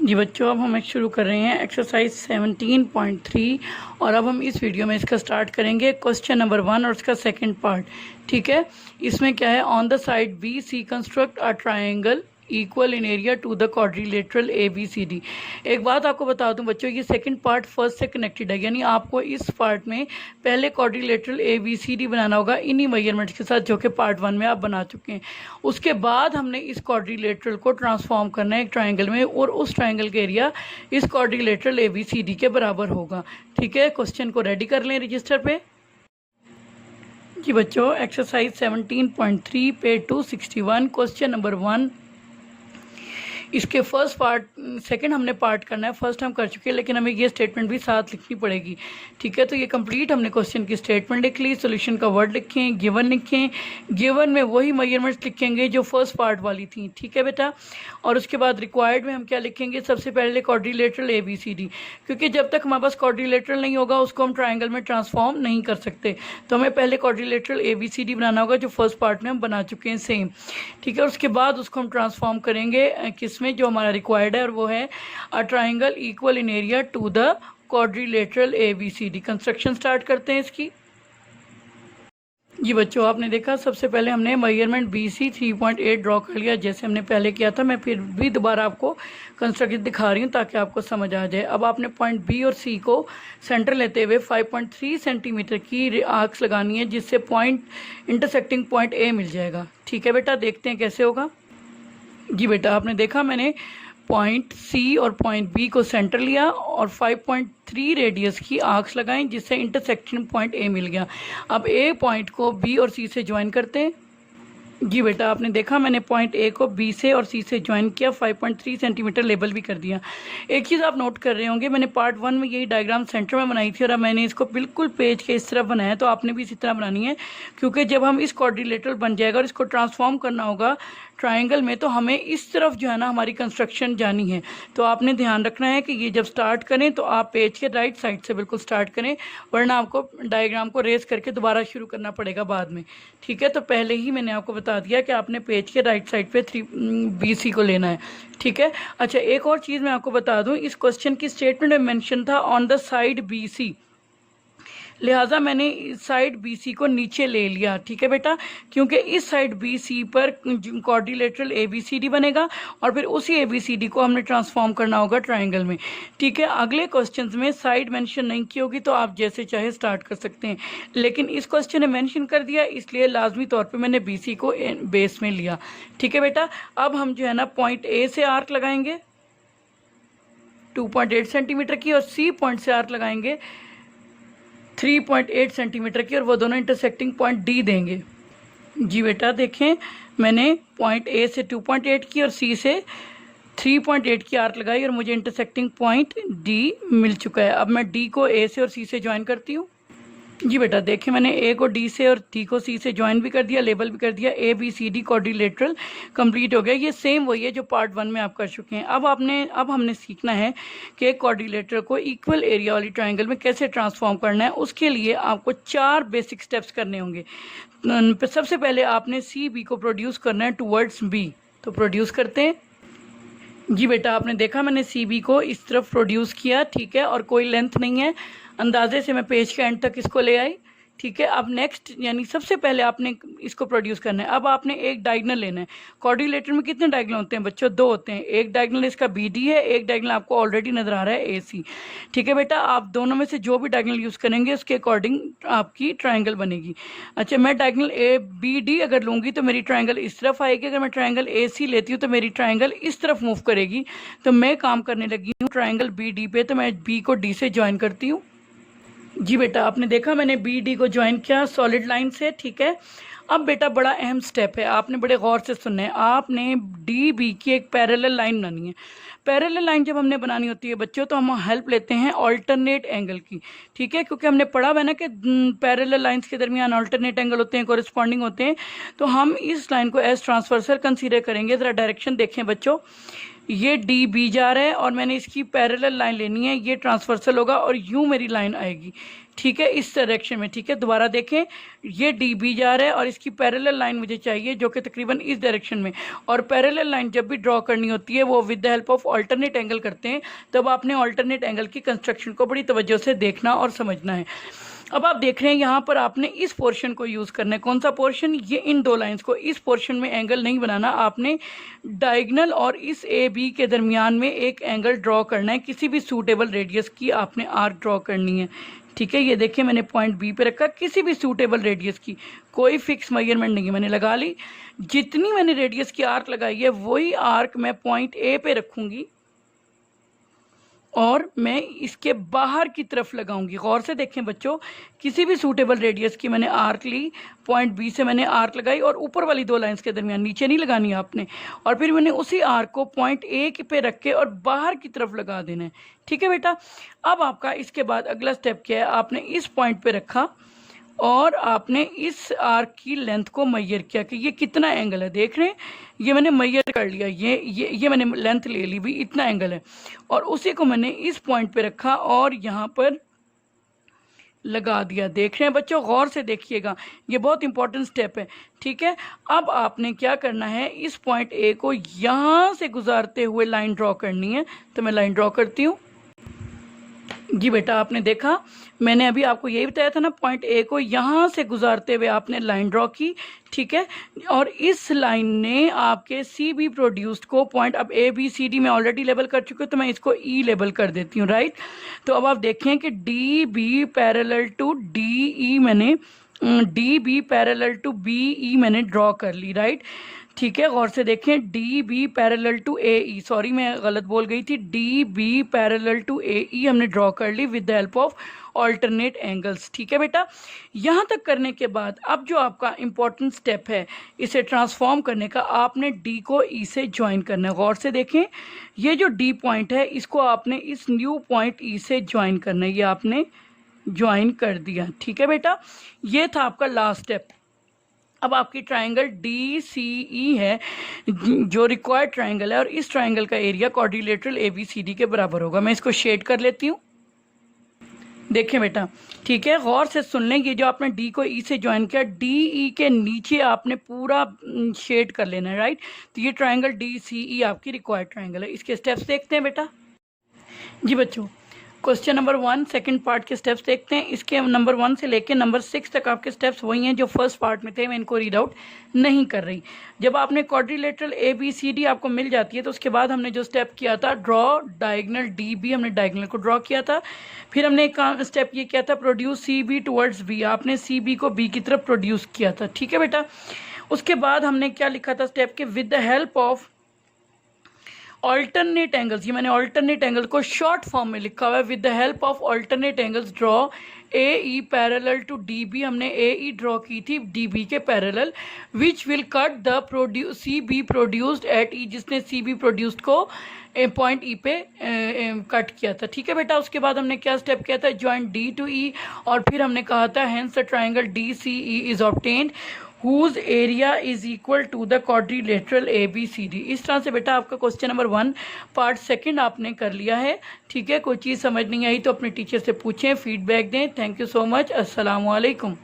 जी बच्चों, अब हम शुरू कर रहे हैं एक्सरसाइज 17.3 और अब हम इस वीडियो में इसका स्टार्ट करेंगे क्वेश्चन नंबर 1 और इसका सेकंड पार्ट। ठीक है, इसमें क्या है, on the side B C construct a triangle equal in area to the quadrilateral A B C D. एक बात आपको बता दूं बच्चों, ये सेकंड पार्ट फर्स्ट से कनेक्टेड है, यानी आपको इस पार्ट में पहले quadrilateral A B C D बनाना होगा इन्हीं मेजरमेंट्स के साथ जो कि पार्ट 1 में आप बना चुके हैं। उसके बाद हमने इस क्वाड्रिलेटरल को ट्रांसफॉर्म करना है एक ट्राइंगल में, और उस ट्राइंगल का एरिया इस quadrilateral A B C D के बराबर होगा। ठीक है, क्वेश्चन को रेडी कर लें रजिस्टर पे। जी बच्चों, एक्सरसाइज 17.3 पेज 261 क्वेश्चन नंबर 1। इसके फर्स्ट पार्ट सेकंड हमने पार्ट करना है, फर्स्ट हम कर चुके हैं लेकिन हमें ये स्टेटमेंट भी साथ लिखनी पड़ेगी। ठीक है, तो ये कंप्लीट हमने क्वेश्चन की स्टेटमेंट लिख ली, सॉल्यूशन का वर्ड लिखें, गिवन लिखें, गिवन में वही मेजरमेंट्स लिखेंगे जो फर्स्ट पार्ट वाली थी। ठीक है बेटा, और उसके बाद रिक्वायर्ड में हम क्या लिखेंगे, सबसे पहले quadrilateral A B C D, क्योंकि जब तक हमारे पास क्वाड्रिलेटरल नहीं होगा उसको हम ट्राइंगल में ट्रांसफॉर्म नहीं कर सकते। तो हमें पहले quadrilateral A B C D बनाना होगा जो फर्स्ट पार्ट में हम बना चुके हैं सेम। ठीक है, उसके बाद उसको हम ट्रांसफॉर्म करेंगे किसमें, जो हमारा रिक्वायर्ड है, और वो है a triangle equal in area to the quadrilateral A B C D. Construction start करते हैं इसकी। जी बच्चों, आपने देखा सबसे पहले हमने मेजरमेंट बी सी 3.8 ड्रॉ कर लिया जैसे हमने पहले किया था। मैं फिर भी दोबारा आपको कंस्ट्रक्शन दिखा रही हूँ ताकि आपको समझ आ जाए। अब आपने पॉइंट बी और सी को सेंटर लेते हुए 5.3 सेंटीमीटर की आर्क्स लगानी है जिससे पॉइंट इंटरसेक्टिंग पॉइंट ए मिल जाएगा। ठीक है बेटा, देखते हैं कैसे होगा। जी बेटा, आपने देखा मैंने पॉइंट सी और पॉइंट बी को सेंटर लिया और 5.3 रेडियस की आर्क्स लगाएं जिससे इंटरसेक्शन पॉइंट ए मिल गया। अब ए पॉइंट को बी और सी से ज्वाइन करते हैं। जी बेटा, आपने देखा मैंने पॉइंट ए को बी से और सी से ज्वाइन किया, 5.3 सेंटीमीटर लेबल भी कर दिया। एक चीज़ आप नोट कर रहे होंगे, मैंने पार्ट 1 में यही डायग्राम सेंटर में बनाई थी और अब मैंने इसको बिल्कुल पेज के इस तरफ बनाया, तो आपने भी इसी तरह बनानी है, क्योंकि जब हम इस क्वाड्रिलेटरल बन जाएगा और इसको ट्रांसफॉर्म करना होगा ट्राइंगल में, तो हमें इस तरफ जो है ना हमारी कंस्ट्रक्शन जानी है। तो आपने ध्यान रखना है कि ये जब स्टार्ट करें तो आप पेज के राइट साइड से बिल्कुल स्टार्ट करें, वरना आपको डायग्राम को रेस करके दोबारा शुरू करना पड़ेगा बाद में। ठीक है, तो पहले ही मैंने आपको बता दिया कि आपने पेज के राइट साइड पे 3 BC को लेना है। ठीक है, अच्छा एक और चीज़ मैं आपको बता दूं, इस क्वेश्चन की स्टेटमेंट में मेंशन था ऑन द साइड BC, लिहाजा मैंने इस साइड BC को नीचे ले लिया। ठीक है बेटा, क्योंकि इस साइड BC पर क्वाड्रिलेटरल ABCD बनेगा और फिर उसी ABCD को हमने ट्रांसफॉर्म करना होगा ट्राइंगल में। ठीक है, अगले क्वेश्चंस में साइड मेंशन नहीं की होगी तो आप जैसे चाहे स्टार्ट कर सकते हैं, लेकिन इस क्वेश्चन ने मेंशन कर दिया इसलिए लाजमी तौर पर मैंने BC को बेस में लिया। ठीक है बेटा, अब हम जो है ना पॉइंट ए से आर्क लगाएंगे 2.8 सेंटीमीटर की, और सी पॉइंट से आर्क लगाएंगे 3.8 सेंटीमीटर की, और वो दोनों इंटरसेक्टिंग पॉइंट डी देंगे। जी बेटा देखें, मैंने पॉइंट ए से 2.8 की और सी से 3.8 की आर्क लगाई और मुझे इंटरसेक्टिंग पॉइंट डी मिल चुका है। अब मैं डी को ए से और सी से ज्वाइन करती हूँ। जी बेटा देखें, मैंने ए को डी से और डी को सी से ज्वाइन भी कर दिया, लेबल भी कर दिया, ABCD क्वाड्रिलेटरल कंप्लीट हो गया। ये सेम वही है जो पार्ट 1 में आप कर चुके हैं। अब हमने सीखना है कि क्वाड्रिलेटरल को इक्वल एरिया वाली ट्राइंगल में कैसे ट्रांसफॉर्म करना है। उसके लिए आपको 4 बेसिक स्टेप्स करने होंगे। सबसे पहले आपने CB को प्रोड्यूस करना है टूवर्ड्स B, तो प्रोड्यूस करते हैं। जी बेटा, आपने देखा मैंने CB को इस तरफ प्रोड्यूस किया। ठीक है, और कोई लेंथ नहीं है, अंदाजे से मैं पेज के एंड तक इसको ले आई। ठीक है, अब नेक्स्ट यानी सबसे पहले आपने इसको प्रोड्यूस करना है। अब आपने एक डायगोनल लेना है। क्वाड्रिलेटरल में कितने डायगोनल होते हैं बच्चों? 2 होते हैं। एक डायगोनल इसका BD है, एक डायगोनल आपको ऑलरेडी नजर आ रहा है AC। ठीक है बेटा, आप दोनों में से जो भी डायगोनल यूज़ करेंगे उसके अकॉर्डिंग आपकी ट्राइंगल बनेगी। अच्छा, मैं डायगोनल BD अगर लूँगी तो मेरी ट्राइंगल इस तरफ आएगी, अगर मैं ट्राइंगल AC लेती हूँ तो मेरी ट्राइंगल इस तरफ मूव करेगी। तो मैं काम करने लगी हूँ ट्राइंगल BD पे, तो मैं B को D से ज्वाइन करती हूँ। जी बेटा, आपने देखा मैंने BD को ज्वाइन किया सॉलिड लाइन से। ठीक है, अब बेटा बड़ा अहम स्टेप है, आपने बड़े गौर से सुनना है। आपने DB की एक पैरेलल लाइन बनानी है। पैरेलल लाइन जब हमने बनानी होती है बच्चों तो हम हेल्प लेते हैं ऑल्टरनेट एंगल की। ठीक है, क्योंकि हमने पढ़ा है ना कि पैरेलल लाइंस के दरमियान ऑल्टरनेट एंगल होते हैं, कोरिस्पॉन्डिंग होते हैं। तो हम इस लाइन को एज ट्रांसवर्सल कंसीडर करेंगे। ज़रा डायरेक्शन देखें बच्चों, ये डी बी जा रहा है और मैंने इसकी पैरेलल लाइन लेनी है, ये ट्रांसवर्सल होगा और यूं मेरी लाइन आएगी, ठीक है, इस डायरेक्शन में, ठीक है। दोबारा देखें, ये डी बी जा रहा है और इसकी पैरेलल लाइन मुझे चाहिए जो कि तकरीबन इस डायरेक्शन में। और पैरेलल लाइन जब भी ड्रॉ करनी होती है वो with the help of alternate angle करते हैं, तब आपने अल्टरनेट एंगल की कंस्ट्रक्शन को बड़ी तवज्जो से देखना और समझना है। अब आप देख रहे हैं यहाँ पर आपने इस पोर्शन को यूज़ करना है। कौन सा पोर्शन? ये इन दो लाइंस को। इस पोर्शन में एंगल नहीं बनाना, आपने डायगोनल और इस ए बी के दरमियान में एक एंगल ड्रॉ करना है। किसी भी सूटेबल रेडियस की आपने आर्क ड्रॉ करनी है, ठीक है। ये देखिए मैंने पॉइंट बी पे रखा, किसी भी सूटेबल रेडियस की, कोई फिक्स मेजरमेंट नहीं है, मैंने लगा ली। जितनी मैंने रेडियस की आर्क लगाई है वही आर्क मैं पॉइंट ए पे रखूँगी और मैं इसके बाहर की तरफ लगाऊंगी। गौर से देखें बच्चों, किसी भी सूटेबल रेडियस की मैंने आर्क ली, पॉइंट बी से मैंने आर्क लगाई और ऊपर वाली दो लाइंस के दरमियान, नीचे नहीं लगानी आपने। और फिर मैंने उसी आर्क को पॉइंट ए पे रख के और बाहर की तरफ लगा देना है, ठीक है बेटा। अब आपका इसके बाद अगला स्टेप क्या है? आपने इस पॉइंट पे रखा और आपने इस आर्क की लेंथ को मेजर किया कि ये कितना एंगल है। देख रहे हैं, ये मैंने मेजर कर लिया, ये मैंने लेंथ ले ली, भी इतना एंगल है। और उसी को मैंने इस पॉइंट पे रखा और यहाँ पर लगा दिया। देख रहे हैं बच्चों, गौर से देखिएगा, ये बहुत इंपॉर्टेंट स्टेप है, ठीक है। अब आपने क्या करना है, इस पॉइंट ए को यहाँ से गुजारते हुए लाइन ड्रॉ करनी है। तो मैं लाइन ड्रॉ करती हूँ। जी बेटा, आपने देखा, मैंने अभी आपको यही बताया था ना, पॉइंट ए को यहाँ से गुजारते हुए आपने लाइन ड्रॉ की, ठीक है। और इस लाइन ने आपके सी बी प्रोड्यूस्ड को पॉइंट, अब ए बी सी डी मैं ऑलरेडी लेबल कर चुकी हूँ तो मैं इसको ई लेबल कर देती हूँ, राइट। तो अब आप देखें कि D B parallel to D E, मैंने D B parallel to B E मैंने ड्रॉ कर ली, राइट, ठीक है। गौर से देखें, D B parallel to A E, sorry मैं गलत बोल गई थी, D B parallel to A E हमने ड्रॉ कर ली with the help of alternate angles, ठीक है बेटा। यहाँ तक करने के बाद अब जो आपका इंपॉर्टेंट स्टेप है इसे ट्रांसफॉर्म करने का, आपने डी को ई से ज्वाइन करना है। गौर से देखें, ये जो डी पॉइंट है इसको आपने इस न्यू पॉइंट ई से ज्वाइन करना है, ये आपने ज्वाइन कर दिया, ठीक है बेटा। ये था आपका लास्ट स्टेप। अब आपकी ट्रायंगल डी सी ई है जो रिक्वायर्ड ट्रायंगल है और इस ट्रायंगल का area quadrilateral A B C D के बराबर होगा। मैं इसको शेड कर लेती हूँ। देखें बेटा, ठीक है, गौर से सुन लें, ये जो आपने डी को ई से ज्वाइन किया, डी ई के नीचे आपने पूरा शेड कर लेना है, राइट। तो ये ट्रायंगल डी सी ई आपकी रिक्वायर्ड ट्रायंगल है। इसके स्टेप्स देखते हैं बेटा। जी बच्चों, क्वेश्चन नंबर 1 सेकंड पार्ट के स्टेप्स देखते हैं। इसके नंबर 1 से लेकर नंबर 6 तक आपके स्टेप्स वही हैं जो फर्स्ट पार्ट में थे, मैं इनको रीड आउट नहीं कर रही। जब आपने quadrilateral A B C D आपको मिल जाती है तो उसके बाद हमने जो स्टेप किया था, ड्रॉ डायगोनल डी बी, हमने डायगोनल को ड्रॉ किया था। फिर हमने एक स्टेप ये किया था, produce C B towards B, आपने सी बी को बी की तरफ प्रोड्यूस किया था, ठीक है बेटा। उसके बाद हमने क्या लिखा था स्टेप के, with the help of alternate angles, ये मैंने ऑल्टरनेट एंगल को शॉर्ट फॉर्म में लिखा हुआ है, with the help of alternate angles draw A E parallel to D B, हमने ए ई ड्रॉ की थी डी बी के parallel, which will cut the C B produced at E, जिसने सी बी प्रोड्यूस्ड को point E पे cut किया था, ठीक है बेटा। उसके बाद हमने क्या स्टेप किया था, ज्वाइन डी टू ई, और फिर हमने कहा था hence the triangle D C E is obtained whose area is equal to the quadrilateral ABCD। इस तरह से बेटा आपका क्वेश्चन नंबर 1 पार्ट सेकंड आपने कर लिया है, ठीक है। कोई चीज़ समझ नहीं आई तो अपने टीचर से पूछें, फीडबैक दें। Thank you so much. अस्सलाम वालेकुम।